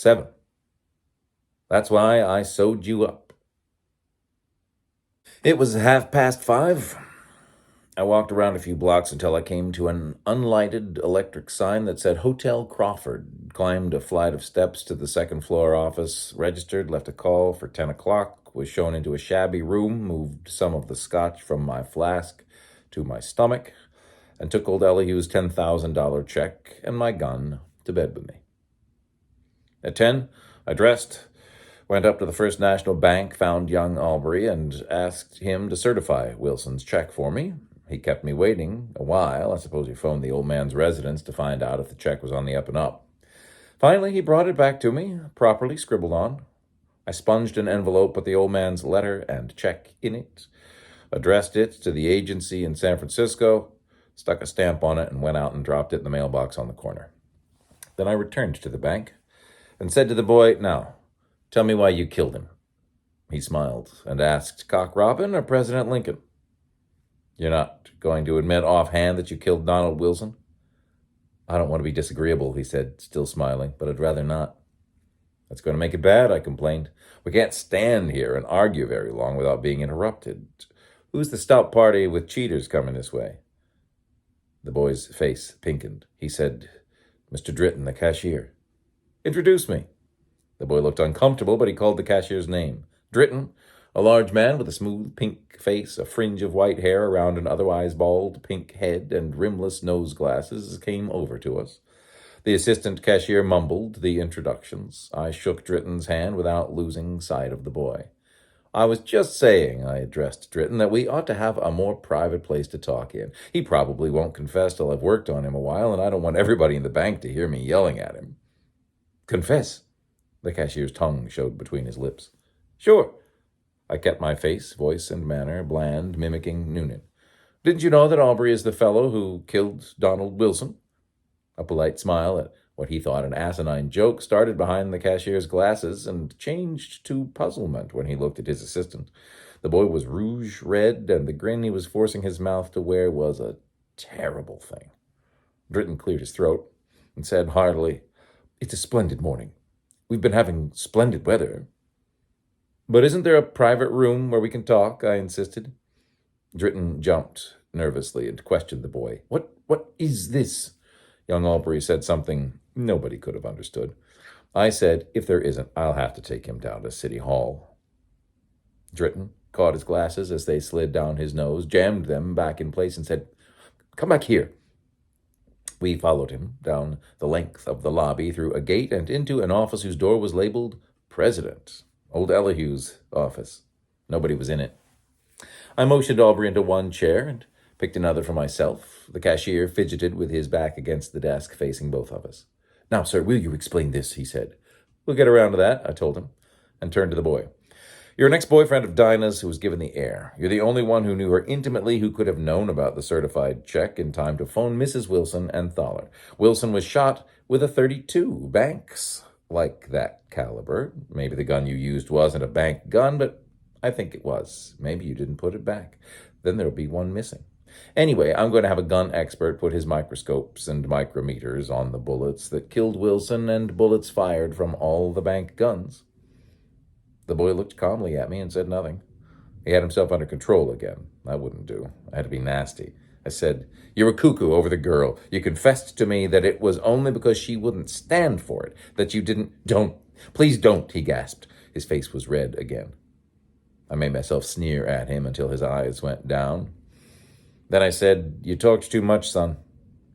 7. That's why I sewed you up. It was 5:30. I walked around a few blocks until I came to an unlighted electric sign that said Hotel Crawford. Climbed a flight of steps to the second floor office, registered, left a call for 10 o'clock, was shown into a shabby room, moved some of the scotch from my flask to my stomach, and took old Elihu's $10,000 check and my gun to bed with me. At 10, I dressed, went up to the First National Bank, found young Aubrey, and asked him to certify Wilson's check for me. He kept me waiting a while. I suppose he phoned the old man's residence to find out if the check was on the up and up. Finally, he brought it back to me, properly scribbled on. I sponged an envelope, put the old man's letter and check in it, addressed it to the agency in San Francisco, stuck a stamp on it, and went out and dropped it in the mailbox on the corner. Then I returned to the bank and said to the boy, "Now, tell me why you killed him." He smiled and asked, "Cock Robin or President Lincoln?" "You're not going to admit offhand that you killed Donald Wilson?" "I don't want to be disagreeable," he said, still smiling, "but I'd rather not." "That's going to make it bad," I complained. "We can't stand here and argue very long without being interrupted. Who's the stout party with cheaters coming this way?" The boy's face pinkened. He said, "Mr. Dritten, the cashier." "Introduce me." The boy looked uncomfortable, but he called the cashier's name. Dritten, a large man with a smooth pink face, a fringe of white hair around an otherwise bald pink head, and rimless nose glasses, came over to us. The assistant cashier mumbled the introductions. I shook Dritten's hand without losing sight of the boy. "I was just saying," I addressed Dritten, "that we ought to have a more private place to talk in. He probably won't confess till I've worked on him a while, and I don't want everybody in the bank to hear me yelling at him." "Confess?" The cashier's tongue showed between his lips. "Sure." I kept my face, voice, and manner bland, mimicking Noonan. "Didn't you know that Aubrey is the fellow who killed Donald Wilson?" A polite smile at what he thought an asinine joke started behind the cashier's glasses and changed to puzzlement when he looked at his assistant. The boy was rouge red, and the grin he was forcing his mouth to wear was a terrible thing. Dritten cleared his throat and said heartily, "It's a splendid morning. We've been having splendid weather." "But isn't there a private room where we can talk?" I insisted. Dritten jumped nervously and questioned the boy. What is this?" Young Aubrey said something nobody could have understood. I said, "If there isn't, I'll have to take him down to City Hall." Dritten caught his glasses as they slid down his nose, jammed them back in place, and said, "Come back here." We followed him down the length of the lobby, through a gate, and into an office whose door was labeled President. Old Elihu's office. Nobody was in it. I motioned Aubrey into one chair and picked another for myself. The cashier fidgeted with his back against the desk, facing both of us. "Now, sir, will you explain this?" he said. "We'll get around to that," I told him, and turned to the boy. "You're an ex-boyfriend of Dinah's who was given the air. You're the only one who knew her intimately, who could have known about the certified check in time to phone Mrs. Wilson and Thaler. Wilson was shot with a .32. Banks like that caliber. Maybe the gun you used wasn't a bank gun, but I think it was. Maybe you didn't put it back. Then there'll be one missing. Anyway, I'm going to have a gun expert put his microscopes and micrometers on the bullets that killed Wilson and bullets fired from all the bank guns." The boy looked calmly at me and said nothing. He had himself under control again. I wouldn't do. I had to be nasty. I said, "You're a cuckoo over the girl. You confessed to me that it was only because she wouldn't stand for it, that you didn't—" Please don't," he gasped. His face was red again. I made myself sneer at him until his eyes went down. Then I said, "You talked too much, son.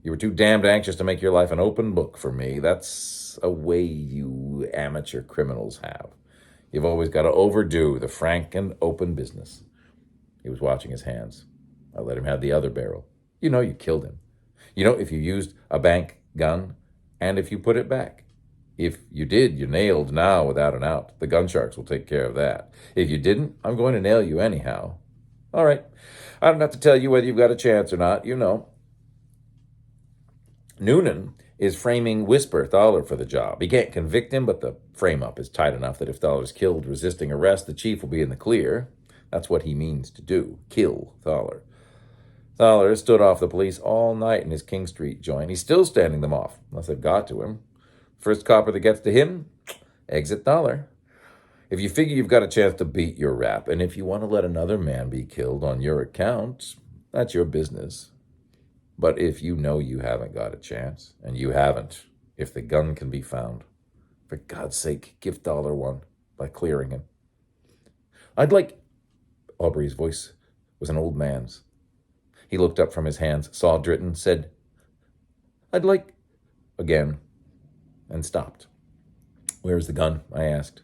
You were too damned anxious to make your life an open book for me. That's a way you amateur criminals have. You've always got to overdo the frank and open business." He was watching his hands. I let him have the other barrel. "You know you killed him. You know if you used a bank gun and if you put it back. If you did, you're nailed now without an out. The gun sharks will take care of that. If you didn't, I'm going to nail you anyhow." "All right. I don't have to tell you whether you've got a chance or not. You know." Noonan is framing Whisper Thaler for the job. He can't convict him, but the frame-up is tight enough that if Thaler's killed resisting arrest, the chief will be in the clear. That's what he means to do, kill Thaler. Thaler stood off the police all night in his King Street joint. He's still standing them off, unless they've got to him. First copper that gets to him, Exit dollar. If you figure you've got a chance to beat your rap, and if you want to let another man be killed on your account, that's your business. But if you know you haven't got a chance, and you haven't, if the gun can be found, for God's sake, give dollar one by clearing him. I'd like... Aubrey's voice was an old man's. He looked up from his hands, saw Dritton, said, I'd like... again, and stopped. Where's the gun? I asked.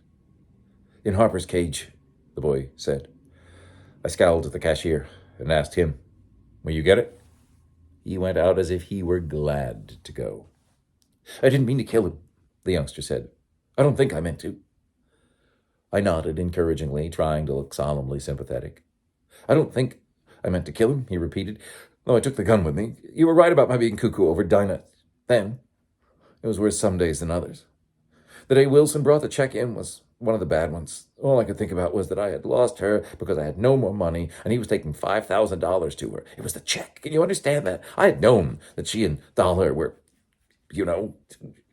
In Harper's cage, the boy said. I scowled at the cashier and asked him, will you get it? He went out as if he were glad to go. I didn't mean to kill him, the youngster said. I don't think I meant to. I nodded encouragingly, trying to look solemnly sympathetic. I don't think I meant to kill him, he repeated, though I took the gun with me. You were right about my being cuckoo over Dinah. Then, it was worse some days than others. The day Wilson brought the check in was one of the bad ones. All I could think about was that I had lost her because I had no more money, and he was taking $5,000 to her. It was the check. Can you understand that? I had known that she and Dollar were,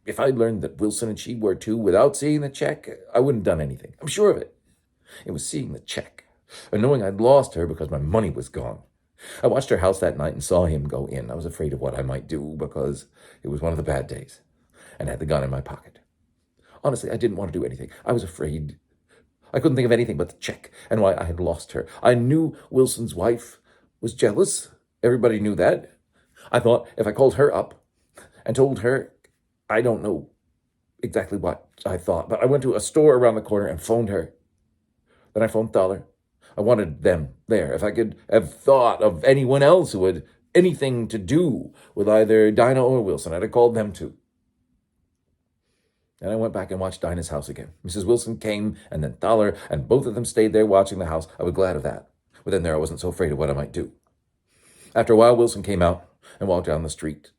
if I'd learned that Wilson and she were too without seeing the check, I wouldn't have done anything. I'm sure of it. It was seeing the check, and knowing I'd lost her because my money was gone. I watched her house that night and saw him go in. I was afraid of what I might do because it was one of the bad days, and I had the gun in my pocket. Honestly, I didn't want to do anything. I was afraid. I couldn't think of anything but the check and why I had lost her. I knew Wilson's wife was jealous. Everybody knew that. I thought if I called her up and told her, I don't know exactly what I thought, but I went to a store around the corner and phoned her. Then I phoned Dollar. I wanted them there. If I could have thought of anyone else who had anything to do with either Dinah or Wilson, I'd have called them too. And I went back and watched Dinah's house again. Mrs. Wilson came, and then Dollar, and both of them stayed there watching the house. I was glad of that. Within there, I wasn't so afraid of what I might do. After a while, Wilson came out and walked down the street.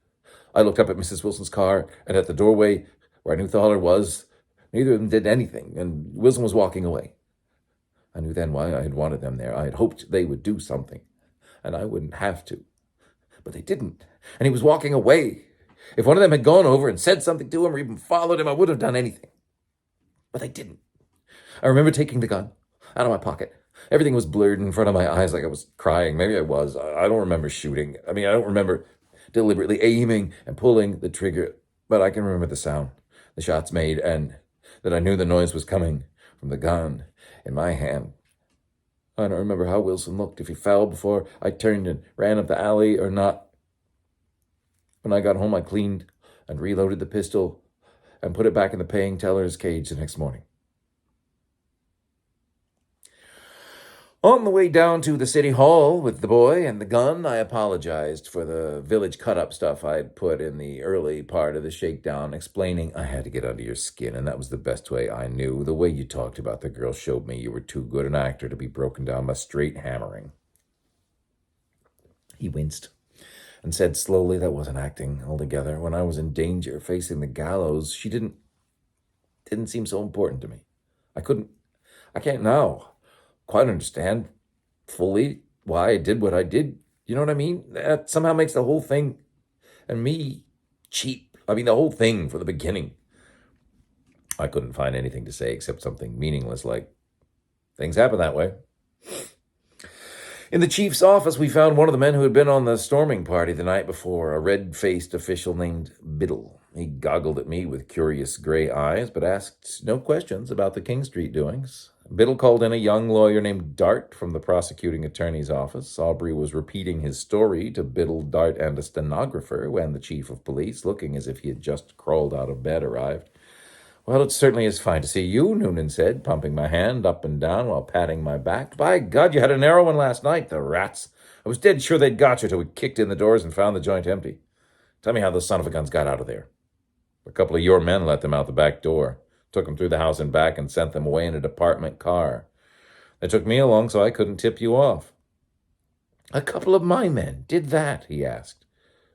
I looked up at Mrs. Wilson's car, and at the doorway where I knew Dollar was, neither of them did anything, and Wilson was walking away. I knew then why I had wanted them there. I had hoped they would do something, and I wouldn't have to. But they didn't, and he was walking away. If one of them had gone over and said something to him or even followed him, I would have done anything. But they didn't. I remember taking the gun out of my pocket. Everything was blurred in front of my eyes like I was crying. Maybe I was. I don't remember shooting. I don't remember deliberately aiming and pulling the trigger. But I can remember the sound the shots made and that I knew the noise was coming from the gun in my hand. I don't remember how Wilson looked, if he fell before I turned and ran up the alley or not. When I got home, I cleaned and reloaded the pistol and put it back in the paying teller's cage the next morning. On the way down to the city hall with the boy and the gun, I apologized for the village cut-up stuff I'd put in the early part of the shakedown, explaining I had to get under your skin, and that was the best way I knew. The way you talked about the girl showed me you were too good an actor to be broken down by straight hammering. He winced and said slowly, that wasn't acting altogether. When I was in danger, facing the gallows, she didn't seem so important to me. I can't now quite understand fully why I did what I did. You know what I mean? That somehow makes the whole thing, and me, cheap. The whole thing for the beginning. I couldn't find anything to say except something meaningless like, things happen that way. In the chief's office, we found one of the men who had been on the storming party the night before, a red-faced official named Biddle. He goggled at me with curious gray eyes, but asked no questions about the King Street doings. Biddle called in a young lawyer named Dart from the prosecuting attorney's office. Aubrey was repeating his story to Biddle, Dart, and a stenographer when the chief of police, looking as if he had just crawled out of bed, arrived. Well, it certainly is fine to see you, Noonan said, pumping my hand up and down while patting my back. By God, you had a narrow one last night, the rats. I was dead sure they'd got you till we kicked in the doors and found the joint empty. Tell me how the son of a guns got out of there. A couple of your men let them out the back door, took them through the house and back, and sent them away in a department car. They took me along so I couldn't tip you off. A couple of my men did that, he asked,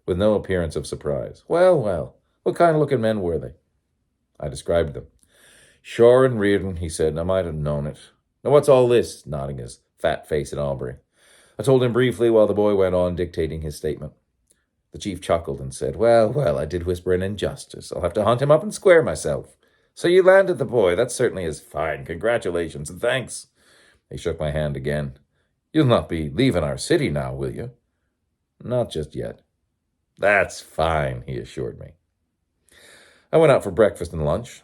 with no appearance of surprise. Well, what kind of looking men were they? I described them. Shore and Reardon, he said, and I might have known it. Now what's all this? Nodding his fat face at Aubrey. I told him briefly while the boy went on dictating his statement. The chief chuckled and said, Well, I did whisper an injustice. I'll have to hunt him up and square myself. So you landed the boy. That certainly is fine. Congratulations and thanks. He shook my hand again. You'll not be leaving our city now, will you? Not just yet. That's fine, he assured me. I went out for breakfast and lunch.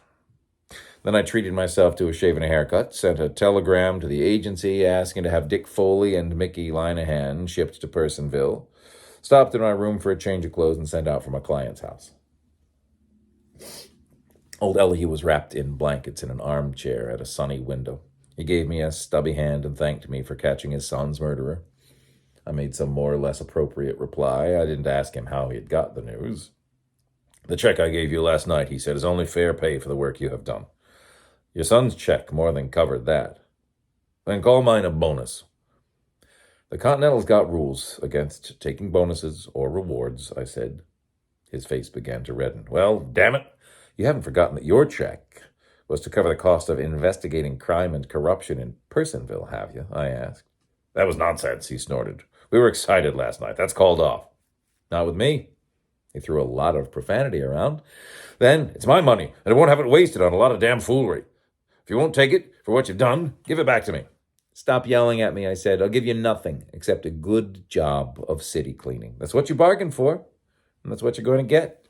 Then I treated myself to a shave and a haircut, sent a telegram to the agency asking to have Dick Foley and Mickey Linehan shipped to Personville, stopped in my room for a change of clothes, and sent out for my client's house. Old Ellie was wrapped in blankets in an armchair at a sunny window. He gave me a stubby hand and thanked me for catching his son's murderer. I made some more or less appropriate reply. I didn't ask him how he had got the news. The check I gave you last night, he said, is only fair pay for the work you have done. Your son's check more than covered that. Then call mine a bonus. The Continental's got rules against taking bonuses or rewards, I said. His face began to redden. Well, damn it, you haven't forgotten that your check was to cover the cost of investigating crime and corruption in Personville, have you? I asked. That was nonsense, he snorted. We were excited last night. That's called off. Not with me. He threw a lot of profanity around. Then, it's my money, and I won't have it wasted on a lot of damn foolery. If you won't take it for what you've done, give it back to me. Stop yelling at me, I said. I'll give you nothing except a good job of city cleaning. That's what you bargained for, and that's what you're going to get.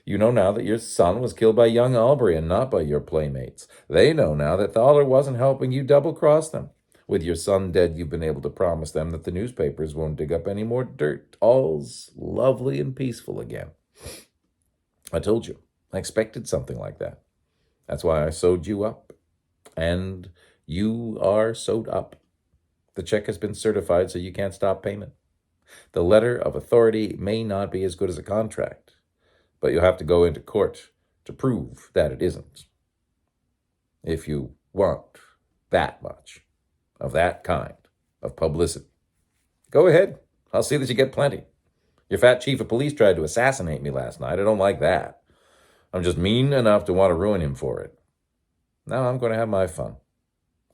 You know now that your son was killed by young Albury and not by your playmates. They know now that Thaler wasn't helping you double-cross them. With your son dead, you've been able to promise them that the newspapers won't dig up any more dirt. All's lovely and peaceful again. I told you, I expected something like that. That's why I sewed you up. And you are sewed up. The check has been certified, so you can't stop payment. The letter of authority may not be as good as a contract, but you'll have to go into court to prove that it isn't. If you want that much of that kind of publicity, go ahead. I'll see that you get plenty. Your fat chief of police tried to assassinate me last night. I don't like that. I'm just mean enough to want to ruin him for it. Now I'm going to have my fun.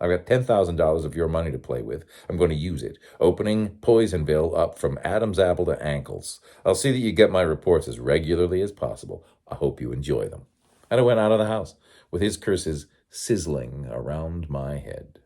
I've got $10,000 of your money to play with. I'm going to use it, opening Poisonville up from Adam's apple to ankles. I'll see that you get my reports as regularly as possible. I hope you enjoy them. And I went out of the house with his curses sizzling around my head.